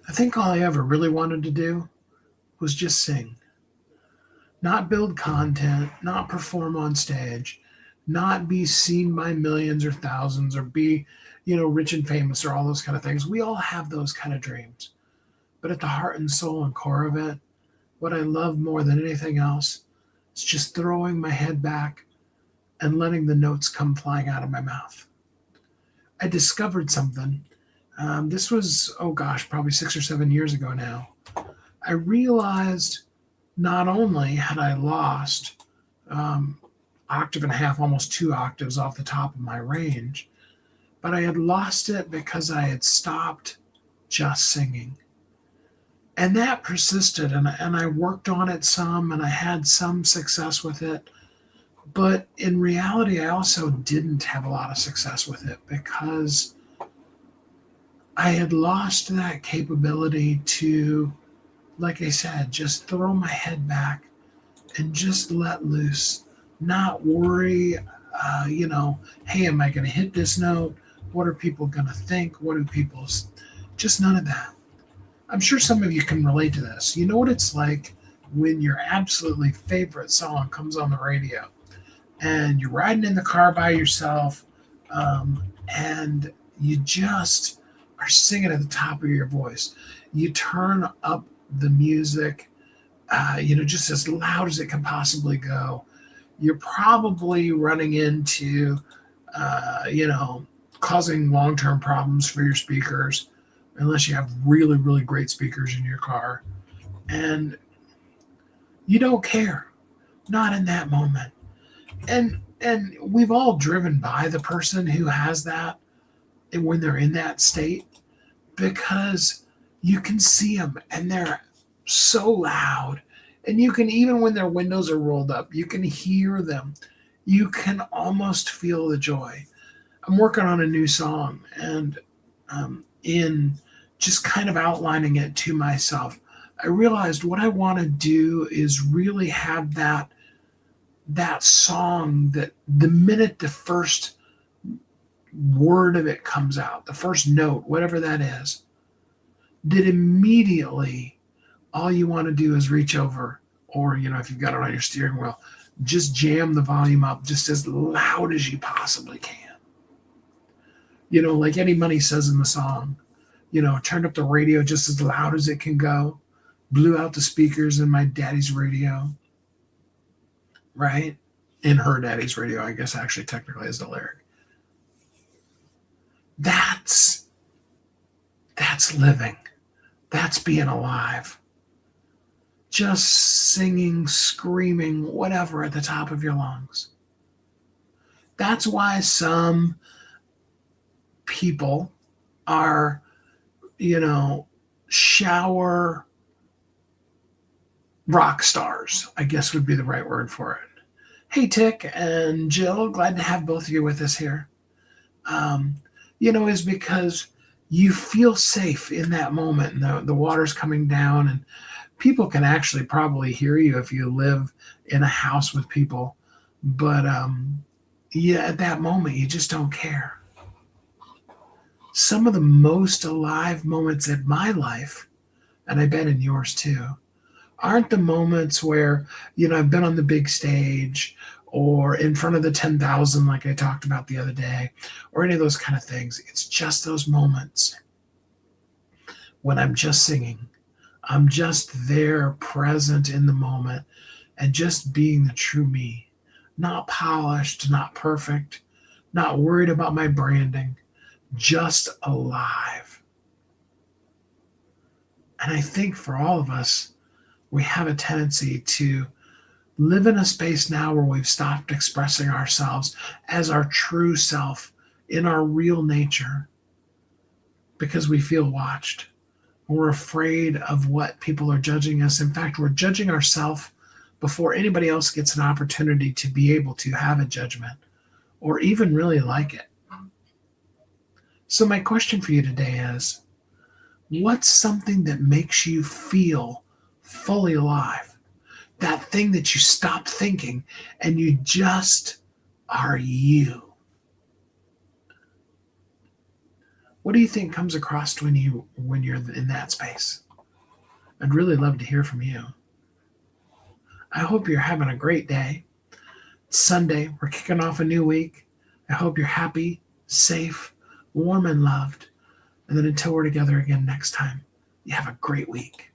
I think all I ever really wanted to do was just sing, not build content, not perform on stage, not be seen by millions or thousands or be, rich and famous or all those kind of things. We all have those kind of dreams. But at the heart and soul and core of it, what I love more than anything else is just throwing my head back and letting the notes come flying out of my mouth. I discovered something. This was, oh gosh, probably 6 or 7 years ago now. I realized not only had I lost um, octave and a half, almost 2 octaves off the top of my range, but I had lost it because I had stopped just singing. And that persisted, and I worked on it some, and I had some success with it. But in reality, I also didn't have a lot of success with it because I had lost that capability to, like I said, just throw my head back and just let loose, not worry, hey, am I going to hit this note? What are people going to think? What do people, just none of that. I'm sure some of you can relate to this. You know what it's like when your absolutely favorite song comes on the radio and you're riding in the car by yourself, and you just are singing at the top of your voice. You turn up the music, just as loud as it can possibly go. You're probably running into, causing long term problems for your speakers, unless you have really, really great speakers in your car. And you don't care, not in that moment. And we've all driven by the person who has that when they're in that state, because you can see them and they're so loud, and you can, even when their windows are rolled up, you can hear them. You can almost feel the joy. I'm working on a new song, and in just kind of outlining it to myself, I realized what I want to do is really have that song, that the minute the first word of it comes out, the first note, whatever that is, that immediately all you want to do is reach over, or if you've got it on your steering wheel, just jam the volume up just as loud as you possibly can. Like Eddie Money says in the song, turned up the radio just as loud as it can go, blew out the speakers in my daddy's radio, right? In her daddy's radio, I guess actually technically is the lyric. That's living. That's being alive. Just singing, screaming, whatever at the top of your lungs. That's why some people are, shower rock stars, I guess would be the right word for it. Hey, Tick and Jill, glad to have both of you with us here. Is because you feel safe in that moment, and the water's coming down, and people can actually probably hear you if you live in a house with people. But at that moment, you just don't care. Some of the most alive moments in my life, and I bet in yours too, aren't the moments where, I've been on the big stage or in front of the 10,000, like I talked about the other day, or any of those kind of things. It's just those moments when I'm just singing. I'm just there, present in the moment, and just being the true me. Not polished, not perfect, not worried about my branding, just alive. And I think for all of us, we have a tendency to live in a space now where we've stopped expressing ourselves as our true self in our real nature because we feel watched. We're afraid of what people are judging us. In fact, we're judging ourselves before anybody else gets an opportunity to be able to have a judgment or even really like it. So my question for you today is, what's something that makes you feel fully alive? That thing that you stop thinking and you just are you. What do you think comes across when you're in that space? I'd really love to hear from you. I hope you're having a great day. It's Sunday. We're kicking off a new week. I hope you're happy, safe, warm, and loved. And then until we're together again next time, you have a great week.